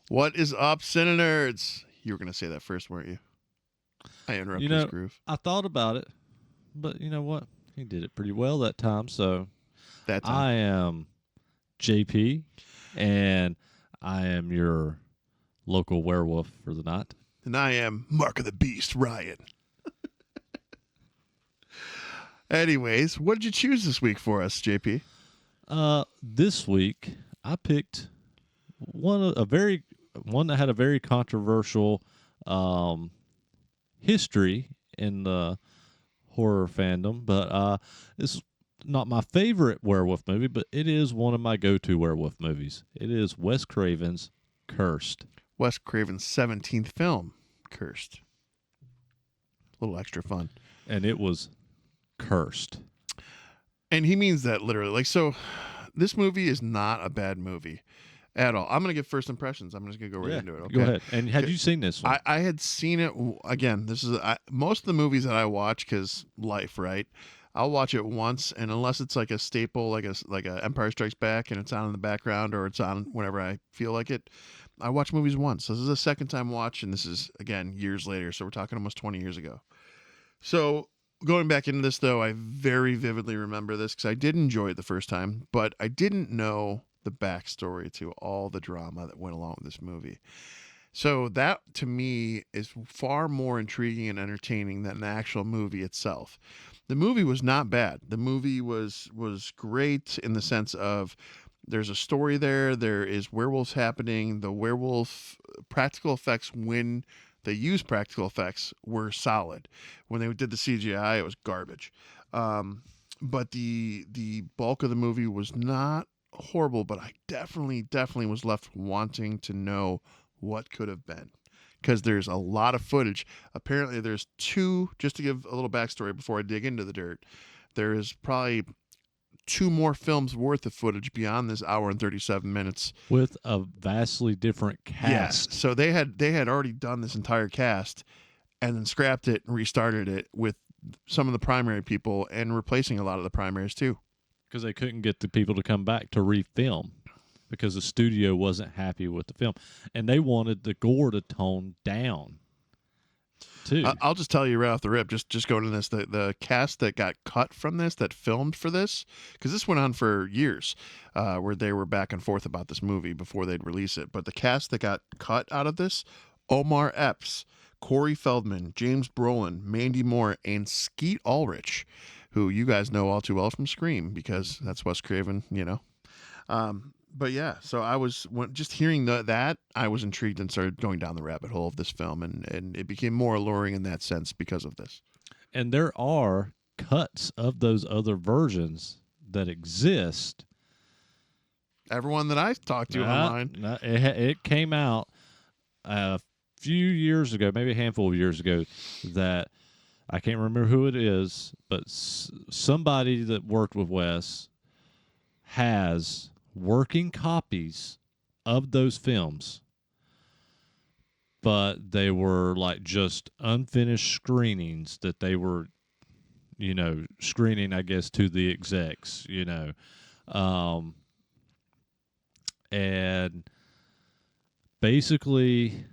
What is up, CineNerds? You were going to say that first, weren't you? I interrupted his groove. I thought about it, but you know what? He did it pretty well that time. So That time. I am JP, and I am your local werewolf for the night. And I am Mark of the Beast, Ryan. Anyways, what did you choose this week for us, JP? This week I picked one that had a very controversial history in the horror fandom, but it's not my favorite werewolf movie, but it is one of my go-to werewolf movies. It is Wes Craven's Cursed. Wes Craven's 17th film, Cursed. A little extra fun. And it was cursed. And he means that literally. Like, so this movie is not a bad movie at all. I'm going to give first impressions. I'm just going to go right into it. Okay? Go ahead. And had you seen this one? I had seen it. Again, this is most of the movies that I watch, because life, right? I'll watch it once, and unless it's like a staple, like a Empire Strikes Back, and it's on in the background, or it's on whenever I feel like it, I watch movies once. This is a second time watch, and this is, again, years later, so we're talking almost 20 years ago. So going back into this, though, I very vividly remember this, because I did enjoy it the first time, but I didn't know the backstory to all the drama that went along with this movie. So that, to me, is far more intriguing and entertaining than the actual movie itself. The movie was not bad. The movie was great in the sense of there's a story there. There is werewolves happening. The werewolf practical effects, when they used practical effects, were solid. When they did the CGI, it was garbage. But the bulk of the movie was not horrible, but I definitely was left wanting to know what could have been, because there's a lot of footage. Apparently there's two, just to give a little backstory before I dig into the dirt, there is probably two more films worth of footage beyond this hour and 37 minutes with a vastly different cast. Yes. So they had already done this entire cast and then scrapped it and restarted it with some of the primary people and replacing a lot of the primaries too, because they couldn't get the people to come back to refilm, because the studio wasn't happy with the film, and they wanted the gore to tone down too. I'll just tell you right off the rip, just going into this, the cast that got cut from this, that filmed for this, because this went on for years, where they were back and forth about this movie before they'd release it. But the cast that got cut out of this: Omar Epps, Corey Feldman, James Brolin, Mandy Moore, and Skeet Ulrich, who you guys know all too well from Scream, because that's Wes Craven, you know. But yeah, so just hearing that, I was intrigued and started going down the rabbit hole of this film, and it became more alluring in that sense because of this. And there are cuts of those other versions that exist. Everyone that I talked to online. It came out a few years ago, maybe a handful of years ago, that I can't remember who it is, but somebody that worked with Wes has working copies of those films, but they were like just unfinished screenings that they were, screening, I guess, to the execs, and basically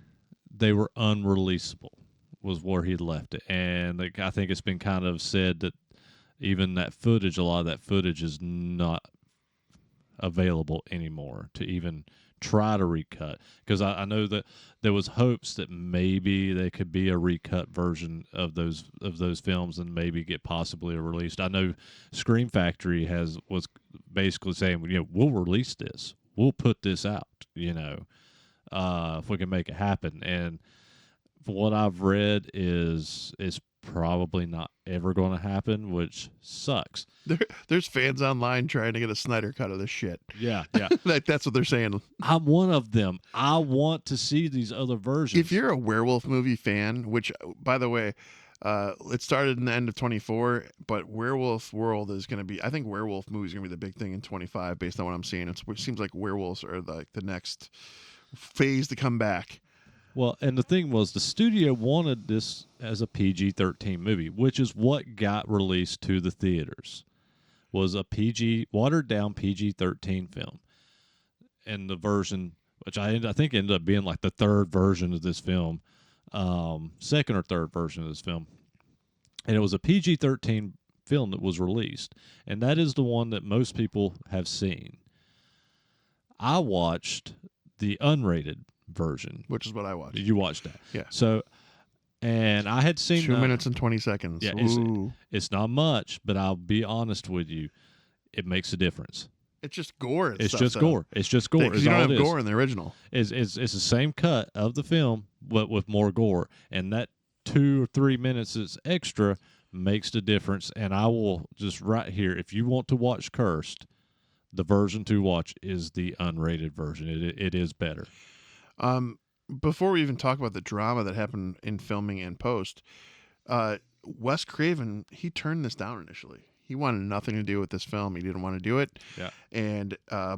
they were unreleasable, was where he left it. And I think it's been kind of said that even that footage, a lot of that footage is not available anymore to even try to recut, because I know that there was hopes that maybe they could be a recut version of those films and maybe get possibly released. I know Scream Factory was basically saying, we'll release this, we'll put this out, if we can make it happen. And from what I've read is probably not ever going to happen, which sucks. There's fans online trying to get a Snyder cut of this shit. Yeah. That's what they're saying. I'm one of them. I want to see these other versions. If you're a werewolf movie fan, which, by the way, it started in the end of 24, but Werewolf World is going to be, I think werewolf movies are going to be the big thing in 25 based on what I'm seeing. It seems like werewolves are like the next phase to come back. Well, and the thing was, the studio wanted this as a PG-13 movie, which is what got released to the theaters, was a watered-down PG-13 film. And the version which I think ended up being like the third version of this film, second or third version of this film, and it was a PG-13 film that was released, and that is the one that most people have seen. I watched the unrated version. Which is what I watched. You watched that, Yeah. So, and I had seen 2 minutes and 20 seconds. Yeah, Ooh. it's not much, but I'll be honest with you, it makes a difference. It's just gore. It's just gore. It's just gore. Because you don't have gore in the original. It's the same cut of the film, but with more gore, and that 2 or 3 minutes is extra makes the difference. And I will just right here, if you want to watch Cursed, the version to watch is the unrated version. It is better. Before we even talk about the drama that happened in filming and post, Wes Craven, he turned this down initially. He wanted nothing to do with this film. He didn't want to do it. Yeah. And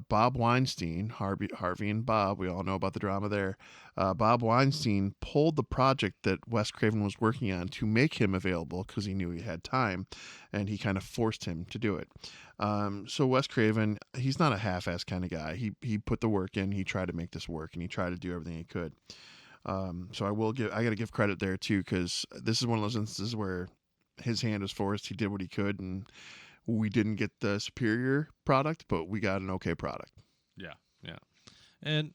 Bob Weinstein, Harvey and Bob, we all know about the drama there. Bob Weinstein pulled the project that Wes Craven was working on to make him available because he knew he had time, and he kind of forced him to do it. So Wes Craven, he's not a half-ass kind of guy. He put the work in. He tried to make this work, and he tried to do everything he could. So I got to give credit there too, because this is one of those instances where his hand was forced. He did what he could, and we didn't get the superior product, but we got an okay product. Yeah, yeah. And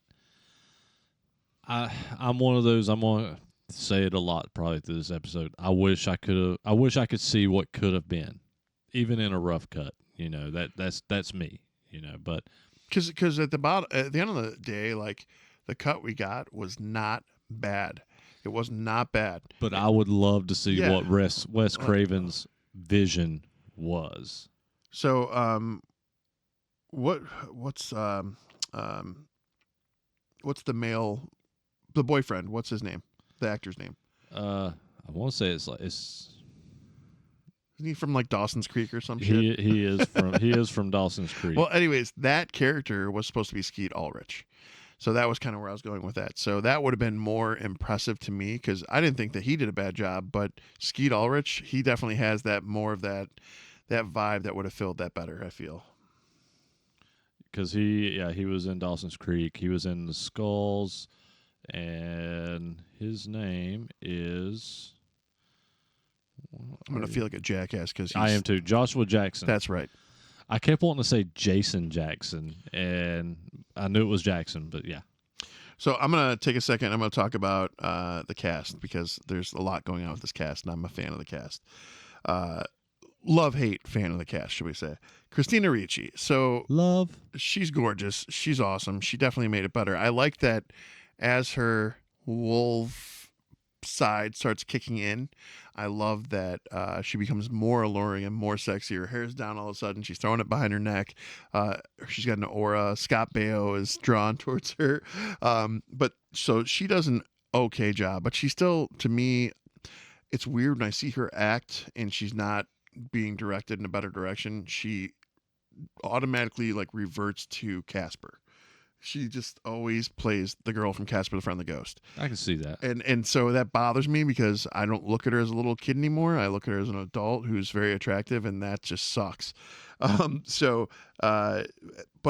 I'm one of those. I'm gonna say it a lot probably through this episode. I wish I could see what could have been, even in a rough cut. You know, that's me. You know, but because at the end of the day, like, the cut we got was not bad. It was not bad. But I would love to see what Wes Craven's vision was. So, what's the boyfriend? What's his name? The actor's name? I want to say it's Isn't he from like Dawson's Creek or some shit? He is from Dawson's Creek. Well, anyways, that character was supposed to be Skeet Ulrich. So that was kind of where I was going with that. So that would have been more impressive to me because I didn't think that he did a bad job, but Skeet Ulrich, he definitely has that more of that vibe that would have filled that better, I feel. Because he was in Dawson's Creek. He was in The Skulls, and his name is... I'm going to feel like a jackass because I am too. Joshua Jackson. That's right. I kept wanting to say Jason Jackson, and I knew it was Jackson, but yeah. So I'm going to take a second. I'm going to talk about the cast because there's a lot going on with this cast, and I'm a fan of the cast. Love-hate fan of the cast, should we say. Christina Ricci. So Love. She's gorgeous. She's awesome. She definitely made it better. I like that as her wolf side starts kicking in. I love that she becomes more alluring and more sexy. Her hair's down all of a sudden. She's throwing it behind her neck. She's got an aura. Scott Baio is drawn towards her. But so she does an okay job. But she still, to me, it's weird when I see her act and she's not being directed in a better direction. She automatically like reverts to Casper. She just always plays the girl from Casper the Friendly Ghost. I can see that. And so that bothers me because I don't look at her as a little kid anymore. I look at her as an adult who's very attractive, and that just sucks. But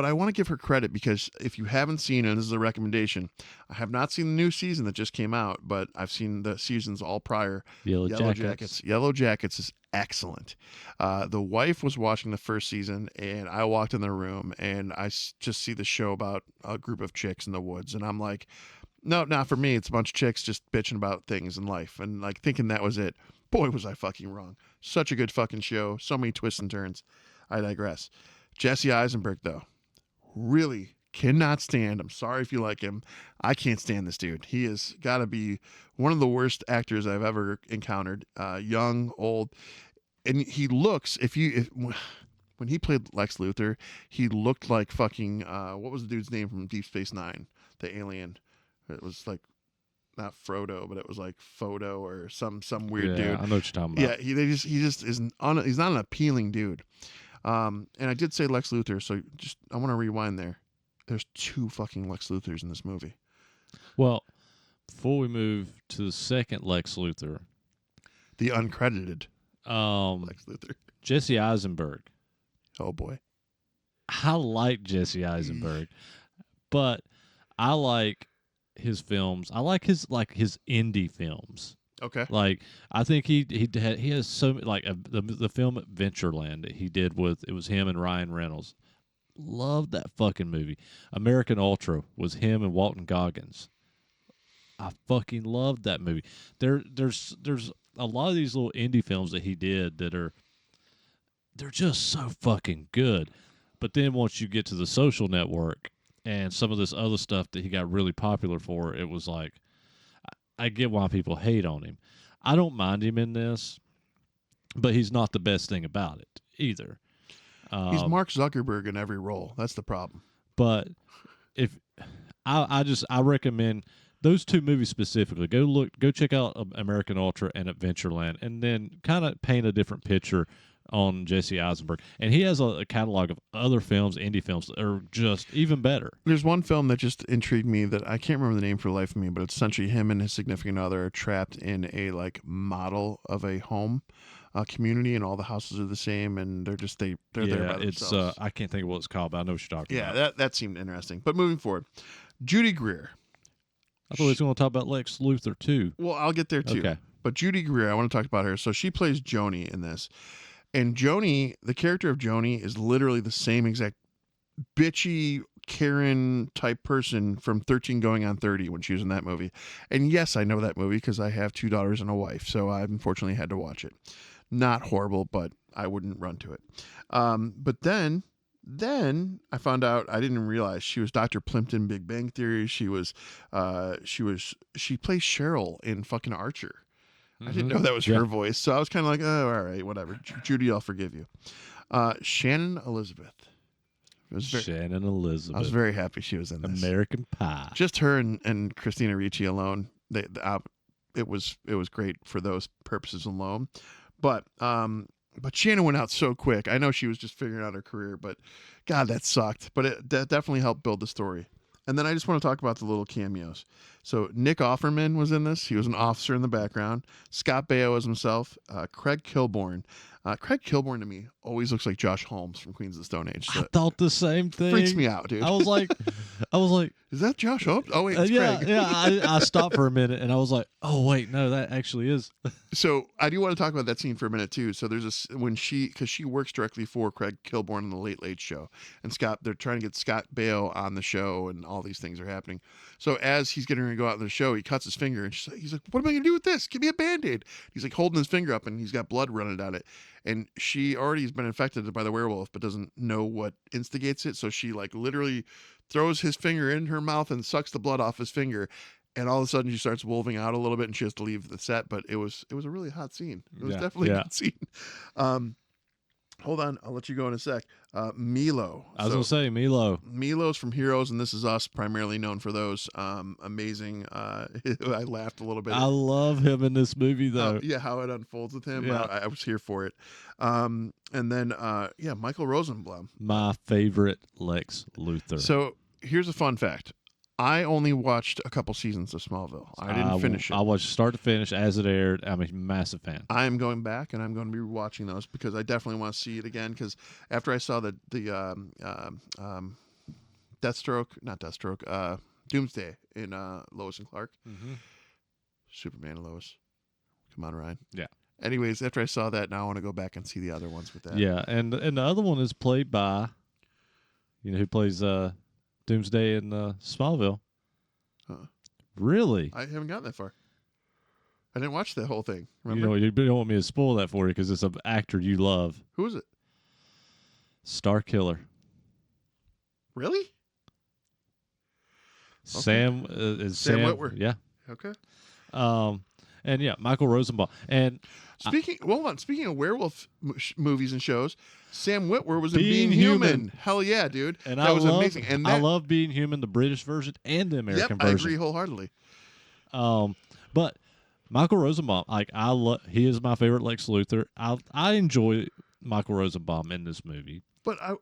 I want to give her credit because if you haven't seen it, this is a recommendation. I have not seen the new season that just came out, but I've seen the seasons all prior. Yellow Jackets. Yellow Jackets is excellent. The wife was watching the first season, and I walked in the room, and I just see the show about a group of chicks in the woods, and I'm like, no, not for me. It's a bunch of chicks just bitching about things in life, and like thinking that was it. Boy, was I fucking wrong. Such a good fucking show. So many twists and turns. I digress. Jesse Eisenberg, though, really cannot stand. I'm sorry if you like him. I can't stand this dude. He has got to be one of the worst actors I've ever encountered. Young, old, and he looks. When he played Lex Luthor, he looked like fucking. What was the dude's name from Deep Space Nine? The alien. It was like not Frodo, but it was like Photo or some weird dude. I know what you're talking about. Yeah, he just isn't. He's not an appealing dude. And I did say Lex Luthor, so I want to rewind there. There's 2 fucking Lex Luthors in this movie. Well, before we move to the second Lex Luthor, The uncredited Lex Luthor. Jesse Eisenberg. Oh boy. I like Jesse Eisenberg, but I like his films. I like his indie films. Okay. Like I think he has so like the film Adventureland that he did with it was him and Ryan Reynolds. Loved that fucking movie. American Ultra was him and Walton Goggins. I fucking loved that movie. There's a lot of these little indie films that he did that they're just so fucking good. But then once you get to The Social Network and some of this other stuff that he got really popular for, it was like I get why people hate on him. I don't mind him in this, but he's not the best thing about it either. He's Mark Zuckerberg in every role. That's the problem. But if I recommend those two movies specifically. Go check out American Ultra and Adventureland, and then kind of paint a different picture on Jesse Eisenberg. And he has a catalog of other films, indie films, that are just even better. There's one film that just intrigued me that I can't remember the name for the life of me, but it's essentially him and his significant other are trapped in a like model of a home community, and all the houses are the same, and they're there by themselves. It's I can't think of what it's called, but I know what you're talking about. Yeah, that seemed interesting. But moving forward, Judy Greer. I thought we were going to talk about Lex Luthor too. Well, I'll get there too. Okay. But Judy Greer, I want to talk about her. So she plays Joni in this. And Joni, the character of Joni, is literally the same exact bitchy Karen type person from 13 Going on 30 when she was in that movie. And yes, I know that movie because I have 2 daughters and a wife. So I've unfortunately had to watch it. Not horrible, but I wouldn't run to it. But then I found out, I didn't realize she was Dr. Plimpton Big Bang Theory. She plays Cheryl in fucking Archer. I didn't know that was her voice. So I was kind of like, oh, all right, whatever. Judy, I'll forgive you. Shannon Elizabeth. Shannon Elizabeth. I was very happy she was in this. American Pie. Just her and Christina Ricci alone. It was great for those purposes alone. But Shannon went out so quick. I know she was just figuring out her career, but God, that sucked. But that definitely helped build the story. And then I just want to talk about the little cameos. So Nick Offerman was in this. He was an officer in the background. Scott Baio was himself. Craig Kilborn. Craig Kilborn to me always looks like Josh Holmes from Queens of the Stone Age. So I thought the same thing. Freaks me out, dude. I was like, is that Josh Holmes? Oh wait, it's Craig. Yeah. I stopped for a minute and I was like, oh wait, no, that actually is. So I do want to talk about that scene for a minute too. So there's because she works directly for Craig Kilborn on the Late Late Show, and they're trying to get Scott Baio on the show, and all these things are happening. So as he's getting ready to go out on the show, he cuts his finger, and he's like, "What am I gonna do with this? Give me a Band-Aid." He's like holding his finger up, and he's got blood running down it. And she already has been infected by the werewolf, but doesn't know what instigates it. So she like literally throws his finger in her mouth and sucks the blood off his finger. And all of a sudden she starts wolving out a little bit, and she has to leave the set. But it was a really hot scene. It was definitely a good scene. Hold on, I'll let you go in a sec. Milo. I was going to say Milo. Milo's from Heroes and This Is Us, primarily known for those. Amazing. I laughed a little bit. I love him in this movie, though. How it unfolds with him. Yeah. I was here for it. And then, Michael Rosenblum. My favorite Lex Luthor. So here's a fun fact. I only watched a couple seasons of Smallville. I didn't finish it. I watched start to finish as it aired. I'm a massive fan. I am going back, and I'm going to be watching those because I definitely want to see it again. Because after I saw the Doomsday in Lois and Clark, Superman and Lois. Come on, Ryan. Yeah. Anyways, after I saw that, now I want to go back and see the other ones with that. Yeah, and the other one is played by, who plays Doomsday in Smallville. Really? I haven't gotten that far. I didn't watch the whole thing. Remember? You don't want me to spoil that for you because it's an actor you love. Who is it? Star Killer. Really? Okay. Sam Witwer. Yeah. Okay. And yeah, Michael Rosenbaum. And speaking of werewolf movies and shows, Sam Witwer was in Being Human. Hell yeah, dude. And that was amazing. And I love Being Human, the British version and the American version. I agree wholeheartedly. But Michael Rosenbaum, he is my favorite Lex Luthor. I enjoy Michael Rosenbaum in this movie. But I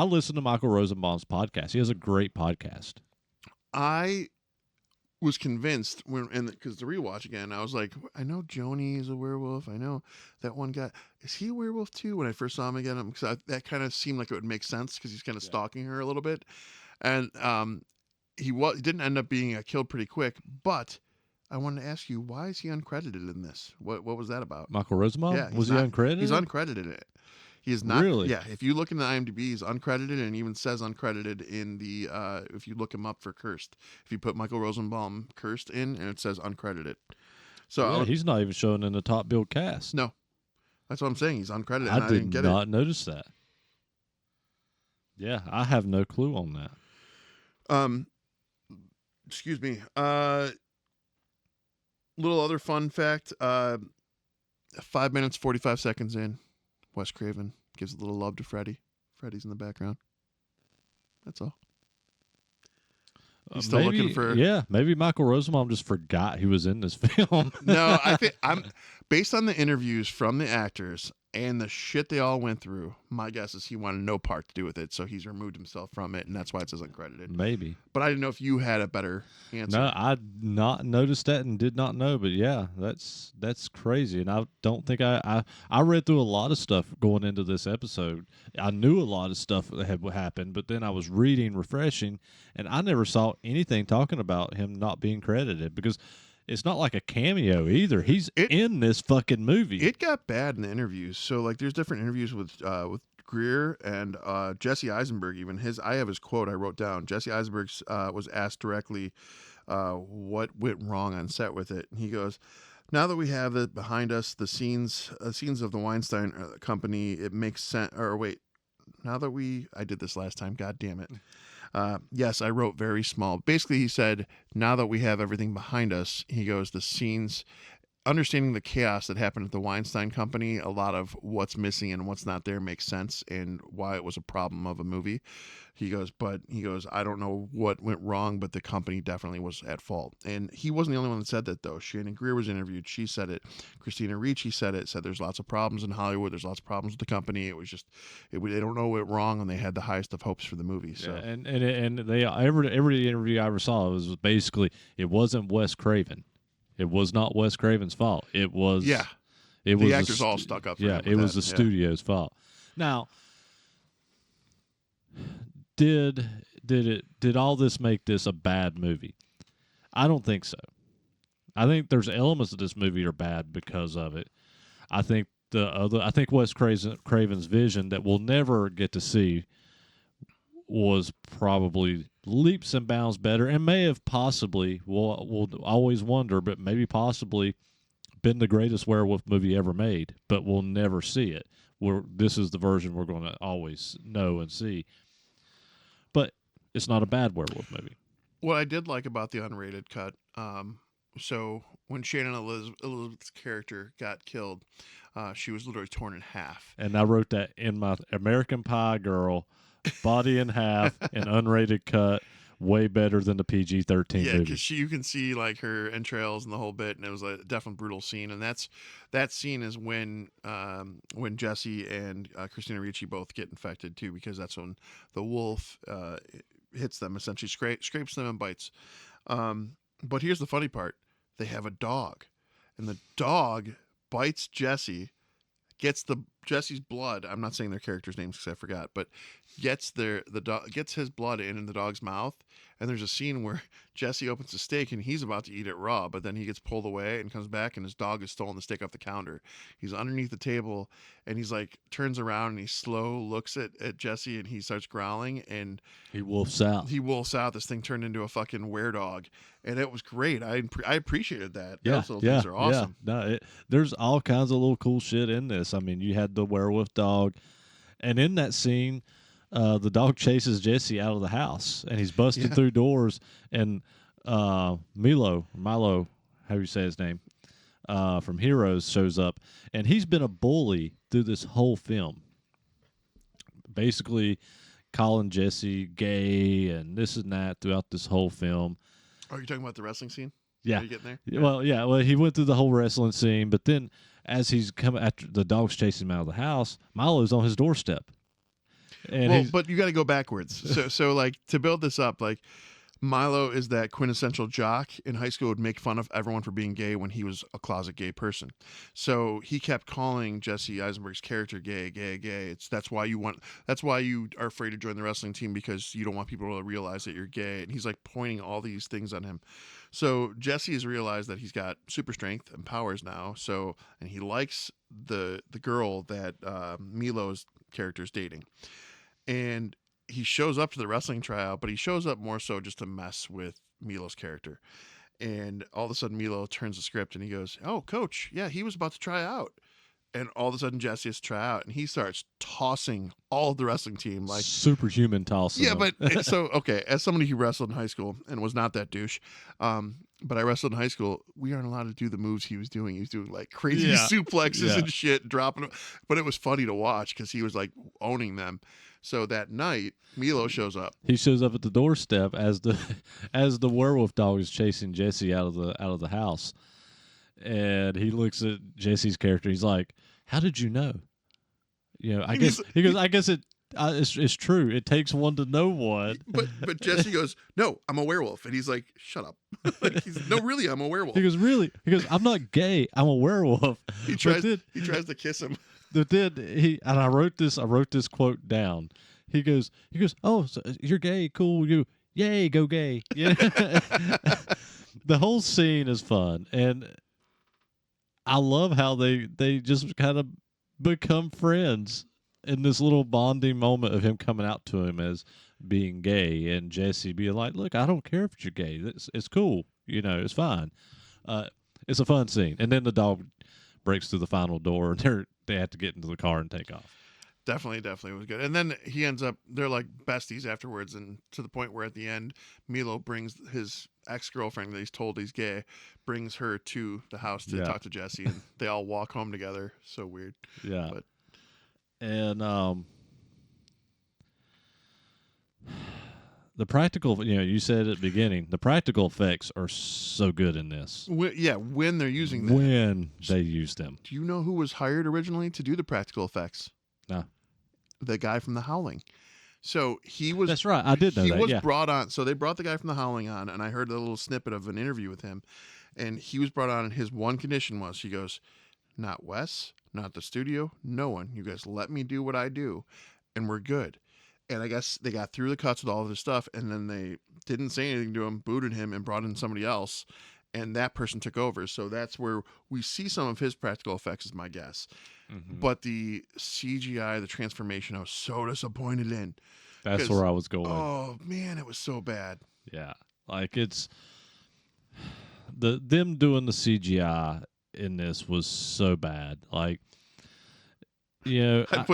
listen to Michael Rosenbaum's podcast. He has a great podcast. I was convinced because the rewatch again, I was like, I know Joni is a werewolf. I know that one guy. Is he a werewolf too? When I first saw him again, that kind of seemed like it would make sense because he's kind of stalking her a little bit. And he didn't end up being killed pretty quick. But I wanted to ask you, why is he uncredited in this? What was that about? Michael Rosenbaum? Yeah, Was he uncredited? He's uncredited in it. He is not. Really? Yeah, if you look in the IMDb, he's uncredited, and even says uncredited in the. If you look him up for cursed, if you put Michael Rosenbaum cursed in, and it says uncredited. So Yeah, he's not even showing in the top billed cast. no, that's what I'm saying. He's uncredited. I and I didn't did get not it. notice that. Yeah, I have no clue on that. Excuse me. Little other fun fact. 5 minutes 45 seconds in, Wes Craven gives a little love to Freddy. Freddy's in the background. That's all. He's still maybe, looking for. Yeah, maybe Michael Rosenbaum just forgot he was in this film. No, I think I'm based on the interviews from the actors and the shit they all went through. My guess is he wanted no part to do with it, so he's removed himself from it, and that's why it says uncredited. Maybe. But I didn't know if you had a better answer. No, I not noticed that and did not know. But yeah, that's crazy. And I don't think I read through a lot of stuff going into this episode. I knew a lot of stuff that had happened, but then I was reading, refreshing, and I never saw anything talking about him not being credited because it's not like a cameo either. He's in this fucking movie. It got bad in the interviews. So like, there's different interviews with Greer and Jesse Eisenberg. Even I have his quote I wrote down. Jesse Eisenberg was asked directly what went wrong on set with it, and he goes, "Now that we have it behind us, the scenes of the Weinstein Company, it makes sense." Or wait, now that I did this last time. God damn it. Yes, I wrote very small. Basically, he said, now that we have everything behind us, he goes, the scenes, understanding the chaos that happened at the Weinstein Company, a lot of what's missing and what's not there makes sense and why it was a problem of a movie. He goes, I don't know what went wrong, but the company definitely was at fault. And he wasn't the only one that said that, though. Shannon Greer was interviewed. She said it. Christina Ricci said it. Said there's lots of problems in Hollywood. There's lots of problems with the company. It was just, they don't know what went wrong, and they had the highest of hopes for the movie. So yeah, and they every interview I ever saw was basically it wasn't Wes Craven. It was not Wes Craven's fault. It was It was the actors all stuck up. For him it was the that. studio's fault. Now, did all this make this a bad movie? I don't think so. I think there's elements of this movie are bad because of it. I think Wes Craven's vision that we'll never get to see was probably leaps and bounds better, and may have possibly, we'll always wonder, but maybe possibly been the greatest werewolf movie ever made, but we'll never see it. This is the version we're going to always know and see. But it's not a bad werewolf movie. What I did like about the unrated cut, so when Shannon Elizabeth's character got killed, she was literally torn in half. And I wrote that in my American Pie girl, body in half, an unrated cut, way better than the PG-13 movie. Yeah, because you can see like her entrails and the whole bit, and it was a definitely brutal scene. And that scene is when Jesse and Christina Ricci both get infected too, because that's when the wolf hits them, essentially scrapes them and bites. But here's the funny part: they have a dog, and the dog bites Jesse, gets Jesse's blood. I'm not saying their characters' names because I forgot, but gets his blood in the dog's mouth. And there's a scene where Jesse opens a steak and he's about to eat it raw, but then he gets pulled away and comes back and his dog has stolen the steak off the counter. He's underneath the table and he's like turns around and he slow looks at Jesse and he starts growling and he wolfs out. This thing turned into a fucking were-dog, and it was great. I appreciated that. Yeah, Those little things are awesome. Yeah. No, there's all kinds of little cool shit in this. I mean, you had the werewolf dog, and in that scene, the dog chases Jesse out of the house, and he's busting through doors, and Milo, how do you say his name, from Heroes shows up, and he's been a bully through this whole film, basically calling Jesse gay and this and that throughout this whole film. Are you talking about the wrestling scene? Yeah. Are you getting there? Yeah. Well, he went through the whole wrestling scene, but then as he's coming after the dog's chasing him out of the house, Milo's on his doorstep. And but you got to go backwards. So like to build this up, like Milo is that quintessential jock in high school, would make fun of everyone for being gay when he was a closet gay person. So he kept calling Jesse Eisenberg's character gay, gay, gay. That's why you are afraid to join the wrestling team, because you don't want people to realize that you're gay. And he's like pointing all these things on him. So Jesse has realized that he's got super strength and powers now. So, and he likes the girl that Milo's character is dating. And he shows up to the wrestling tryout, but he shows up more so just to mess with Milo's character. And all of a sudden, Milo turns the script and he goes, "Oh, coach, yeah, he was about to try out." And all of a sudden, Jesse has to try out, and he starts tossing all of the wrestling team like superhuman tossing. yeah. them. But so okay, as somebody who wrestled in high school and was not that douche, but I wrestled in high school, we aren't allowed to do the moves he was doing. He was doing like crazy suplexes and shit, dropping them. But it was funny to watch because he was like owning them. So that night, Milo shows up. He shows up at the doorstep as the werewolf dog is chasing Jesse out of the house, and he looks at Jesse's character. He's like, "How did you know?" You know, I guess he goes, "I guess it's true. It takes one to know one." But Jesse goes, "No, I'm a werewolf," and he's like, "Shut up!" Like no, really, I'm a werewolf. He goes, "Really?" He goes, "I'm not gay. I'm a werewolf." He tries to kiss him. But then I wrote this quote down. He goes, "Oh, so you're gay, cool. You, yay, go gay." Yeah. The whole scene is fun, and I love how they just kind of become friends in this little bonding moment of him coming out to him as being gay, and Jesse being like, "Look, I don't care if you're gay. It's cool. You know, it's fine." It's a fun scene, and then the dog breaks through the final door, and they have to get into the car and take off. Definitely was good. And then he ends up, they're like besties afterwards, and to the point where at the end, Milo brings his ex-girlfriend that he's told he's gay, brings her to the house to talk to Jesse, and they all walk home together. So weird. Yeah. But and the practical, you said at the beginning, the practical effects are so good in this. When they're using them. When they use them. Do you know who was hired originally to do the practical effects? No. The guy from The Howling. So he was. That's right. I did know that. He was brought on. So they brought the guy from The Howling on, and I heard a little snippet of an interview with him. And he was brought on, and his one condition was, he goes, "Not Wes, not the studio, no one. You guys let me do what I do, and we're good." And I guess they got through the cuts with all of this stuff, and then they didn't say anything to him, booted him, and brought in somebody else. And that person took over. So that's where we see some of his practical effects, is my guess. Mm-hmm. But the CGI, the transformation, I was so disappointed in. That's where I was going. Oh, man, it was so bad. Yeah. Like, it's... them doing the CGI in this was so bad. Like, I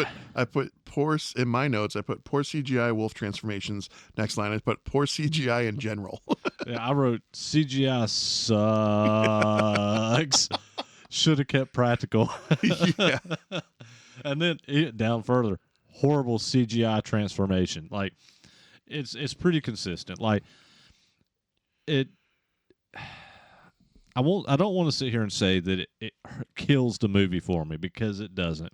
put poor, in my notes, I put poor CGI wolf transformations. Next line, I put poor CGI in general. Yeah, I wrote CGI sucks. Should have kept practical. Yeah. And then down further, horrible CGI transformation. Like, it's pretty consistent. Like, I don't want to sit here and say that it kills the movie for me, because it doesn't.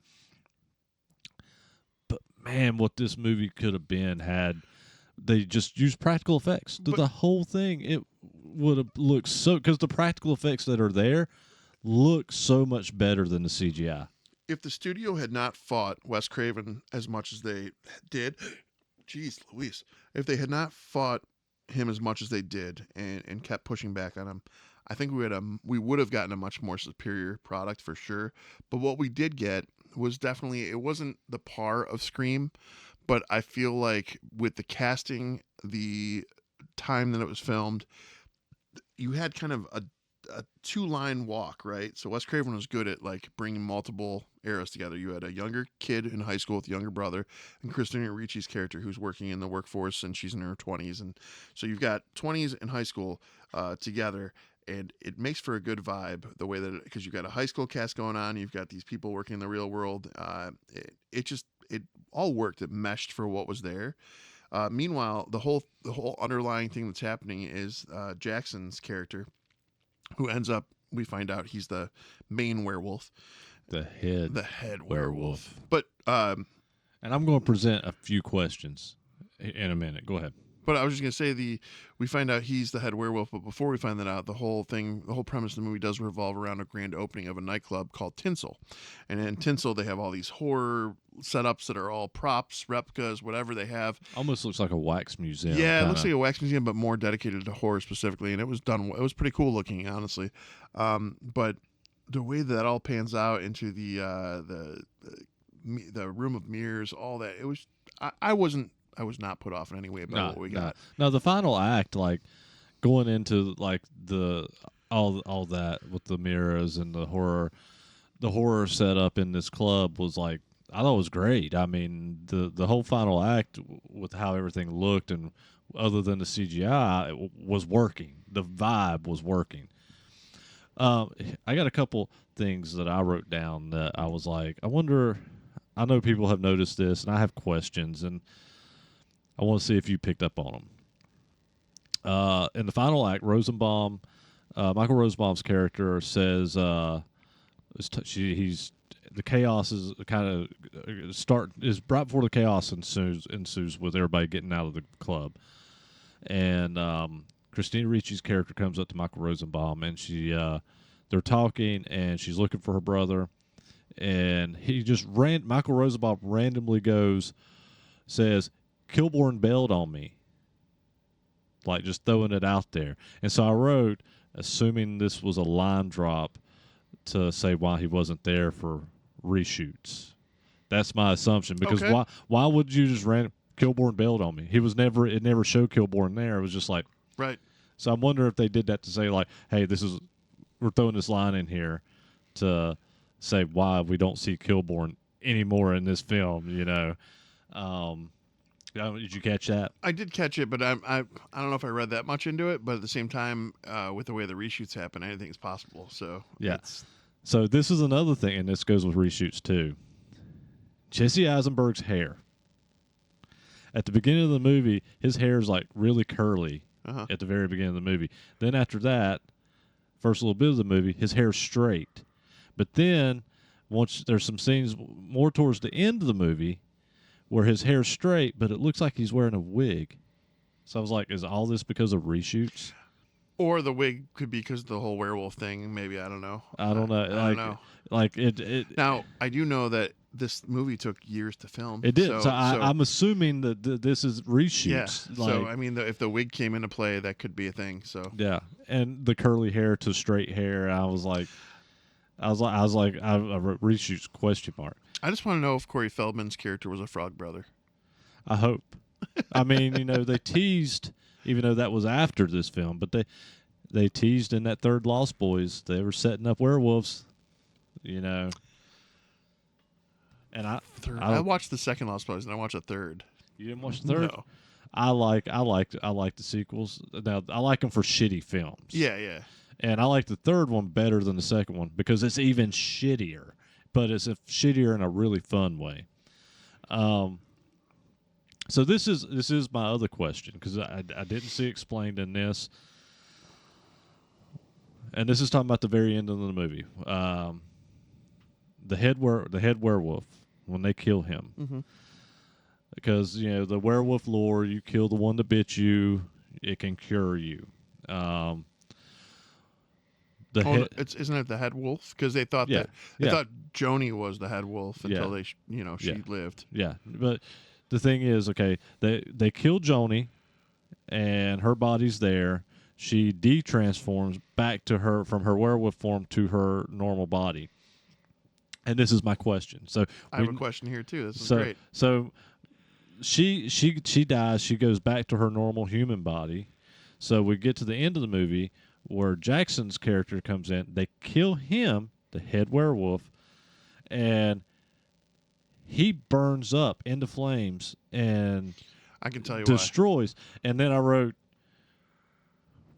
But man, what this movie could have been had they just used practical effects. The whole thing, it would have looked so, because the practical effects that are there look so much better than the CGI. If the studio had not fought Wes Craven as much as they did, geez Louise, if they had not fought him as much as they did and kept pushing back on him, I think we would have gotten a much more superior product for sure. But what we did get was definitely, it wasn't the par of Scream, but I feel like with the casting, the time that it was filmed, you had kind of a two-line walk, right? So Wes Craven was good at like bringing multiple eras together. You had a younger kid in high school with a younger brother, and Christina Ricci's character who's working in the workforce, and she's in her 20s, and so you've got 20s and high school together, and it makes for a good vibe the way that, because you've got a high school cast going on, you've got these people working in the real world. It all worked. It meshed for what was there. Meanwhile, the whole underlying thing that's happening is Jackson's character, who ends up, we find out he's the main werewolf. The head werewolf. But and I'm going to present a few questions in a minute. Go ahead. But I was just gonna say we find out he's the head werewolf, but before we find that out, the whole premise of the movie does revolve around a grand opening of a nightclub called Tinsel, and in Tinsel they have all these horror setups that are all props, replicas, whatever they have. Almost looks like a wax museum. Yeah, kinda. it looks like a wax museum, but more dedicated to horror specifically, and it was done. It was pretty cool looking, honestly. But the way that all pans out into the room of mirrors, all that, it was. I was not put off in any way about what we got. No, the final act, like going into like the all that with the mirrors and the horror setup in this club was like, I thought it was great. I mean, the whole final act with how everything looked and other than the CGI, it was working. The vibe was working. I got a couple things that I wrote down that I was like, I wonder. I know people have noticed this, and I have questions, and I want to see if you picked up on them. In the final act, Michael Rosenbaum's character says, he's the chaos is kind of is right before the chaos ensues with everybody getting out of the club, and Christina Ricci's character comes up to Michael Rosenbaum, and they're talking, and she's looking for her brother, and Michael Rosenbaum randomly says, Kilborn bailed on me, like just throwing it out there. And so I wrote, assuming this was a line drop to say why he wasn't there for reshoots. That's my assumption, because Okay. why would you just Kilborn bailed on me? It never showed Kilborn there. It was just like, Right. so I'm wondering if they did that to say like, hey, we're throwing this line in here to say why we don't see Kilborn anymore in this film, you know. Did you catch that? I did catch it, but I don't know if I read that much into it. But at the same time, with the way the reshoots happen, anything is possible. So Yeah. it's, So this is another thing, and this goes with reshoots too. Jesse Eisenberg's hair. At the beginning of the movie, his hair is like really curly uh-huh. at the very beginning of the movie. Then after that, first little bit of the movie, his hair's straight. But then once there's some scenes more towards the end of the movie where his hair's straight, but it looks like he's wearing a wig. So I was like, is all this because of reshoots? Or the wig could be because of the whole werewolf thing. Maybe, I don't know. I don't know. I don't know. Like it. Now I do know that this movie took years to film. It did. So I'm assuming that this is reshoots. Yeah. Like, So I mean, if the wig came into play, that could be a thing. So yeah, and the curly hair to straight hair. I was like, I wrote reshoots question mark. I just want to know if Corey Feldman's character was a frog brother. I hope. I mean, you know, they teased, even though that was after this film, but they teased in that third Lost Boys. They were setting up werewolves, you know. And I watched the second Lost Boys, and I watched the third. You didn't watch the third? No. I like the sequels. Now I like them for shitty films. Yeah, yeah. And I like the third one better than the second one because it's even shittier, but it's shittier in a really fun way. So this is my other question, because I didn't see explained in this, and this is talking about the very end of the movie. The head werewolf, when they kill him, Mm-hmm. because you know the werewolf lore, you kill the one that bit you, it can cure you. Isn't it the head wolf? Because they thought they thought Joni was the head wolf until she lived. Yeah, but the thing is, okay, they kill Joni, and her body's there. She de-transforms back to from her werewolf form to her normal body. And this is my question. So I have a question here too. This is great. So she dies. She goes back to her normal human body. So we get to the end of the movie where Jackson's character comes in. They kill him, the head werewolf, and he burns up into flames and I can tell you destroys. And then I wrote,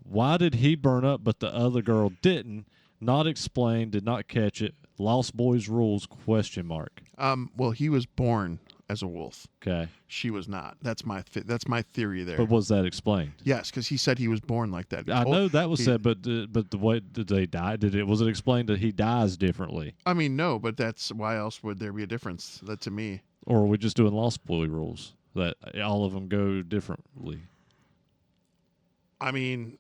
why did he burn up but the other girl didn't? Not explained, did not catch it. Lost Boys rules, question mark. Well, he was born as a wolf. Okay. She was not. That's my theory there. But was that explained? Yes, because he said he was born like that. I know that was said, but the way did they die? Was it explained that he dies differently? I mean, no, but that's why else would there be a difference? That to me. Or are we just doing Lost Boy rules that all of them go differently? I mean,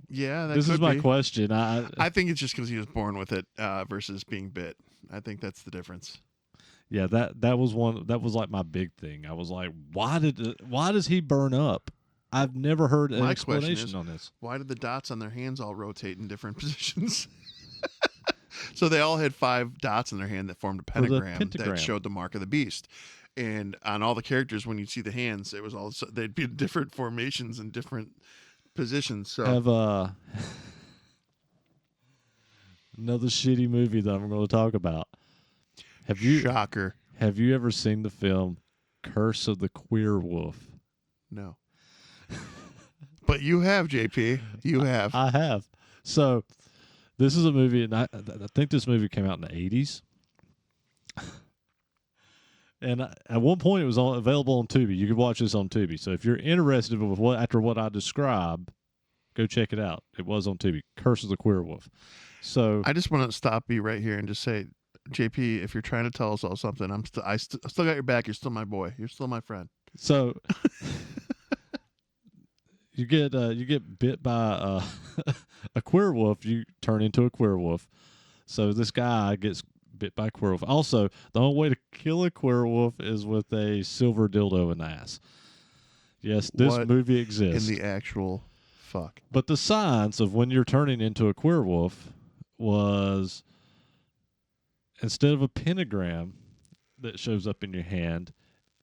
Yeah, that this is could my be. question. I think it's just because he was born with it versus being bit. I think that's the difference. Yeah, that was one. That was like my big thing. I was like, why does he burn up? I've never heard an My question explanation is, on this. why did the dots on their hands all rotate in different positions? So they all had 5 dots in their hand that formed a For the pentagram that pentagram. showed the mark of the beast. And on all the characters, when you see the hands, it was all they'd be in different formations and different positions. So Have another shitty movie that I'm going to talk about. shocker. Have you ever seen the film Curse of the Queer Wolf? No. But you have, JP. You have. I have. So this is a movie, and I think this movie came out in the 80s. And at one point, it was available on Tubi. You could watch this on Tubi. So if you're interested with after what I describe, go check it out. It was on Tubi. Curse of the Queer Wolf. So I just want to stop you right here and just say, JP, if you're trying to tell us all something, I still got your back. You're still my boy. You're still my friend. So you get bit by a queer wolf. You turn into a queer wolf. So this guy gets bit by a queer wolf. Also, the only way to kill a queer wolf is with a silver dildo in the ass. Yes, this What movie exists. in the actual fuck? But the signs of when you're turning into a queer wolf was, instead of a pentagram that shows up in your hand,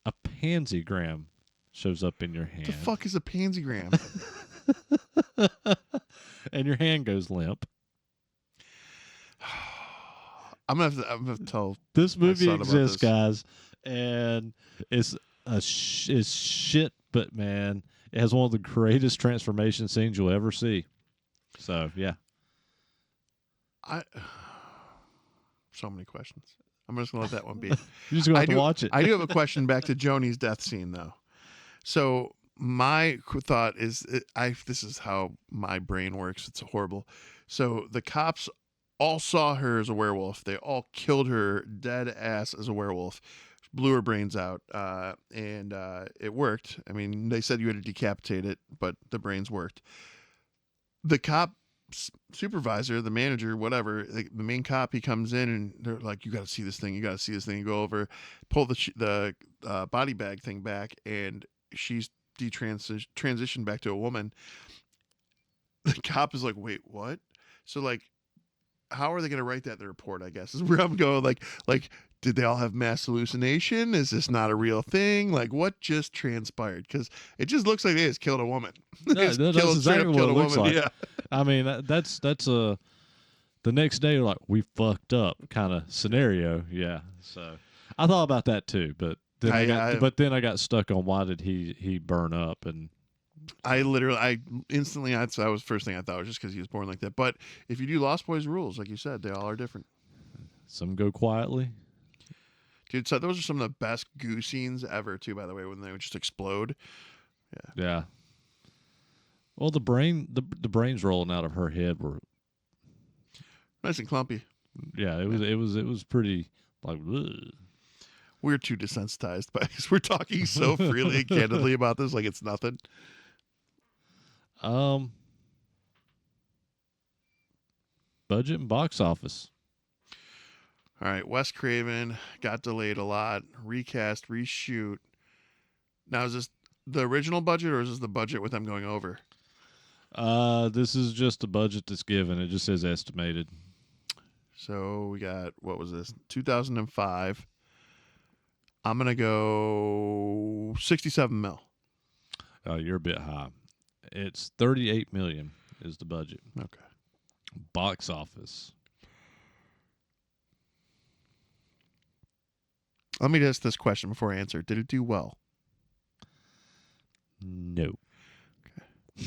a pansygram shows up in your hand. The fuck is a pansygram? And your hand goes limp. I'm gonna have to tell. This movie son about exists, this. guys, and it's it's shit. But man, it has one of the greatest transformation scenes you'll ever see. So yeah, So many questions. I'm just gonna let that one be. you're just gonna have to watch it. I do have a question back to Joni's death scene though. So my thought is, this is how my brain works. It's horrible. So the cops all saw her as a werewolf. They all killed her dead ass as a werewolf, blew her brains out, and it worked. I mean, they said you had to decapitate it, but the brains worked. The cop supervisor, the manager, whatever, the main cop, he comes in and they're like, "You got to see this thing. You got to see this thing." You go over, pull the body bag thing back, and she's transitioned back to a woman. The cop is like, "Wait, what?" So like, how are they going to write that in the report? I guess is where I'm going. Like, did they all have mass hallucination? Is this not a real thing? Like, what just transpired? Because it just looks like they just killed a woman. That's exactly what it looks like. Yeah. I mean, that's the next day you're like, we fucked up kind of scenario. Yeah. So I thought about that too, but then I got stuck on why did he burn up, and I instantly, that was first thing I thought was just because he was born like that. But if you do Lost Boys rules, like you said, they all are different. some go quietly. Dude, so those are some of the best goo scenes ever too, by the way, when they would just explode. Yeah. Well, the brains rolling out of her head were Nice and clumpy. yeah. It was pretty like. Ugh. We're too desensitized because we're talking so freely and candidly about this like it's nothing. Budget and box office. All right, Wes Craven got delayed a lot. Recast, reshoot. Now, is this the original budget or is this the budget with them going over? This is just the budget that's given. It just says estimated. So we got, what was this? 2005. I'm going to go 67 mil. You're a bit high. It's 38 million is the budget. Okay. Box office. Let me ask this question before I answer. Did it do well? No. Okay.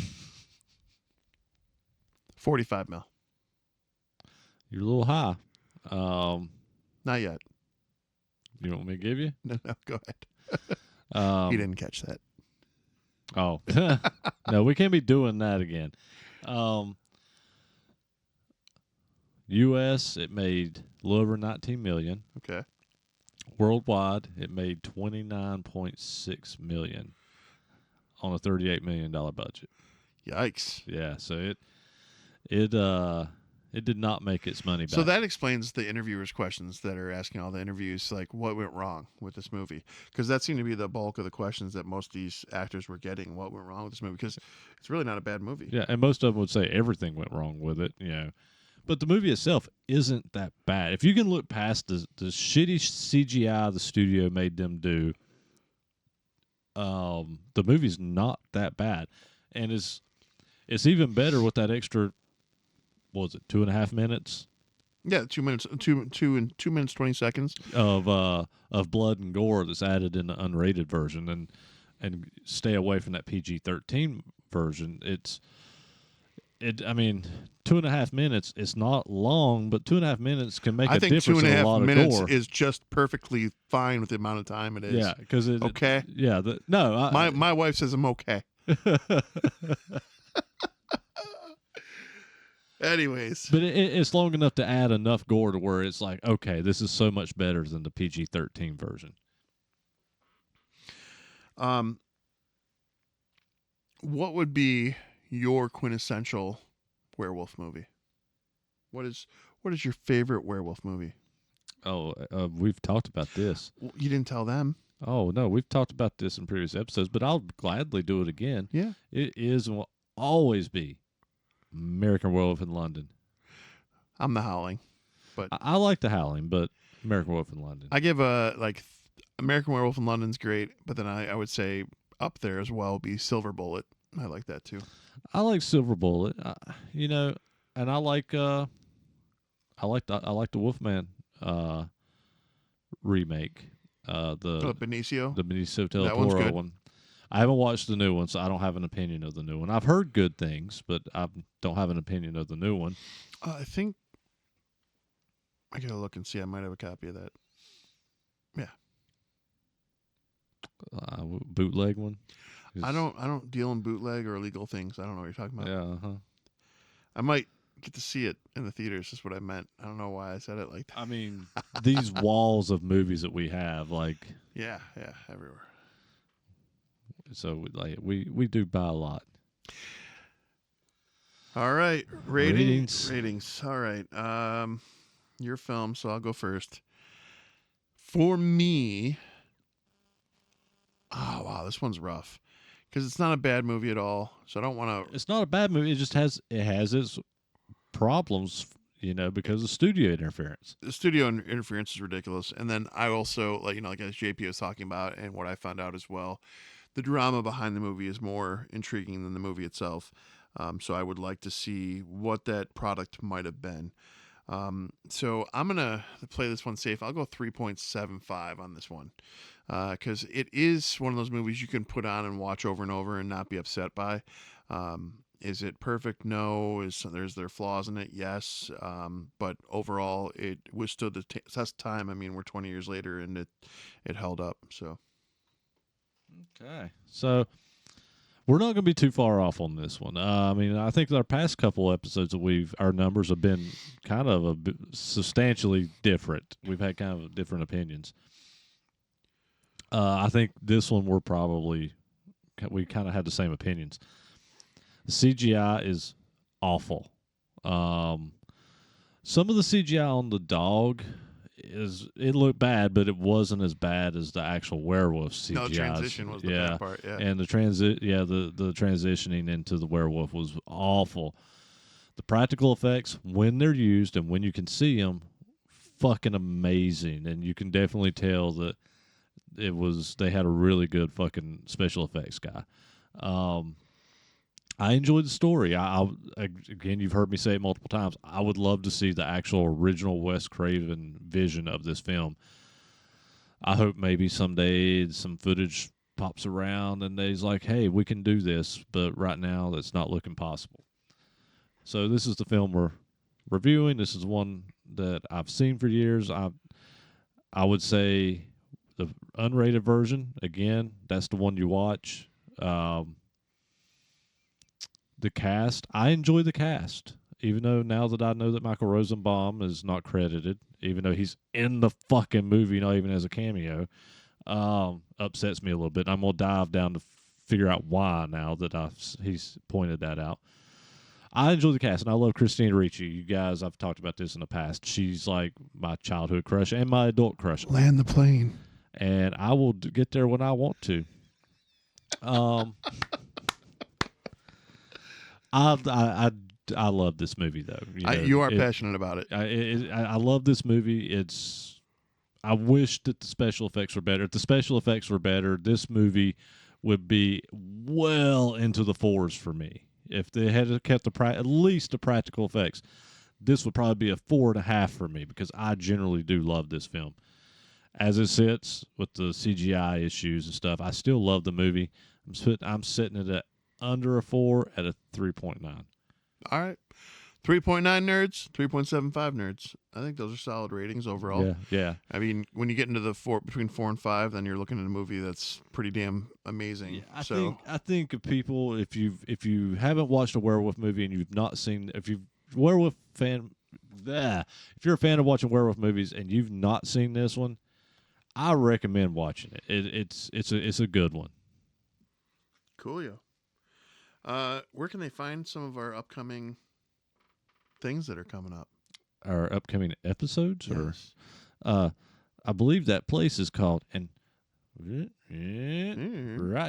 45 mil. You're a little high. Not yet. You want me to give you? No, go ahead. He didn't catch that. Oh. No, we can't be doing that again. U.S., it made a little over 19 million. Okay. Worldwide, it made 29.6 million on a $38 million budget. Yikes. Yeah, so it did not make its money So back. that explains the interviewers' questions that are asking all the interviews, like what went wrong with this movie, because that seemed to be the bulk of the questions that most of these actors were getting. What went wrong with this movie? Because it's really not a bad movie. Yeah, and most of them would say everything went wrong with it, But the movie itself isn't that bad. If you can look past the shitty CGI the studio made them do, the movie's not that bad, and it's even better with that extra. What was it, 2.5 minutes? Yeah, 2 minutes, 2 minutes 20 seconds of blood and gore that's added in the unrated version, and stay away from that PG-13 version. I mean, 2.5 minutes. It's not long, but 2.5 minutes can make I a think difference in a lot of 2.5 minutes gore. is just perfectly fine with the amount of time it is. Yeah, because okay. Yeah, My wife says I'm okay. Anyways, but it's long enough to add enough gore to where it's like, okay, this is so much better than the PG-13 version. What would be your quintessential werewolf movie? What is your favorite werewolf movie? Oh, we've talked about this. You didn't tell them. Oh, no, we've talked about this in previous episodes, but I'll gladly do it again. Yeah. It is and will always be American Werewolf in London. I'm The Howling, but I like The Howling, but American Werewolf in London. I give American Werewolf in London's great, but then I would say up there as well would be Silver Bullet. I like that too. I like Silver Bullet, and I like the Wolfman remake. The Benicio. The Benicio del That one's Toro good. one. I haven't watched the new one, so I don't have an opinion of the new one. I've heard good things, but I don't have an opinion of the new one. I think I gotta look and see. I might have a copy of that. Yeah. Bootleg one. I don't deal in bootleg or illegal things. I don't know what you're talking about. Yeah. I might get to see it in the theaters. Is what I meant. I don't know why I said it like that. I mean, these walls of movies that we have, like, yeah, everywhere. So we do buy a lot. All right, Ratings. All right, your film. So I'll go first. For me, oh wow, this one's rough because it's not a bad movie at all. So I don't want to. It's not a bad movie. It just has its problems, because of studio interference. The studio interference is ridiculous, and then I also like as JP was talking about, and what I found out as well. The drama behind the movie is more intriguing than the movie itself. So I would like to see what that product might have been. So I'm going to play this one safe. I'll go 3.75 on this one. Because it is one of those movies you can put on and watch over and over and not be upset by. Is it perfect? No. There's there flaws in it? Yes. But overall, it withstood the test of time. I mean, we're 20 years later and it held up. So. Okay. So we're not going to be too far off on this one. I think our past couple episodes our numbers have been kind of substantially different. We've had kind of different opinions. I think this one we kind of had the same opinions. The CGI is awful. Some of the CGI on the dog it looked bad, but it wasn't as bad as the actual werewolf CGI. No, transition was the bad part. Yeah, and the the transitioning into the werewolf was awful. The practical effects, when they're used and when you can see them, fucking amazing, and you can definitely tell that they had a really good fucking special effects guy. I enjoyed the story. Again, you've heard me say it multiple times. I would love to see the actual original Wes Craven vision of this film. I hope maybe someday some footage pops around and he's like, hey, we can do this, but right now that's not looking possible. So this is the film we're reviewing. This is one that I've seen for years. I would say the unrated version, again, that's the one you watch. The cast, I enjoy the cast, even though now that I know that Michael Rosenbaum is not credited, even though he's in the fucking movie, not even as a cameo, upsets me a little bit. I'm going to dive down to figure out why now that he's pointed that out. I enjoy the cast, and I love Christina Ricci. You guys, I've talked about this in the past. She's like my childhood crush and my adult crush. Land the plane. And I will get there when I want to. I love this movie though. You are passionate about it. I love this movie. I wish that the special effects were better. If the special effects were better, this movie would be well into the fours for me. If they had kept at least the practical effects, this would probably be a 4.5 for me because I generally do love this film. As it sits with the CGI issues and stuff, I still love the movie. I'm setting it at under a 4 at a 3.9. All right. 3.9 nerds, 3.75 nerds. I think those are solid ratings overall. Yeah. I mean, when you get into the between 4 and 5, then you're looking at a movie that's pretty damn amazing. Yeah, I think if people, if you haven't watched a werewolf movie and you've not seen, if you're a fan of watching werewolf movies and you've not seen this one, I recommend watching it. It's a good one. Cool, yeah. Where can they find some of our upcoming things that are coming up? Our upcoming episodes? Yes. Or I believe that place is called right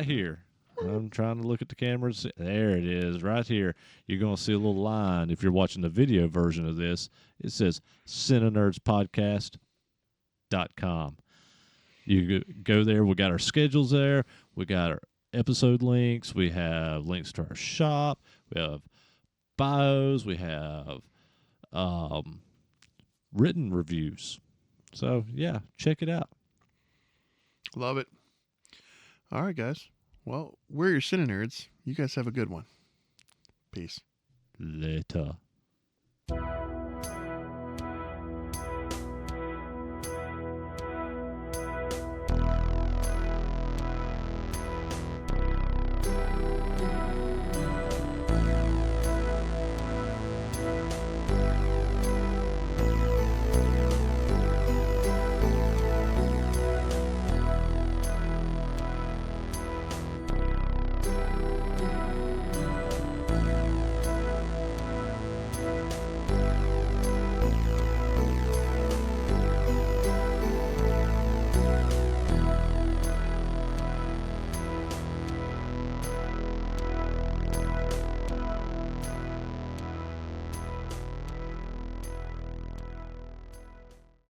here. I'm trying to look at the cameras. There it is, right here. You're going to see a little line. If you're watching the video version of this, it says CineNerdsPodcast.com. You go there. We got our schedules there. We got our episode links. We have links to our shop. We have bios. We have written reviews. So, yeah, check it out. Love it. All right, guys. Well, we're your CineNerds. You guys have a good one. Peace. Later.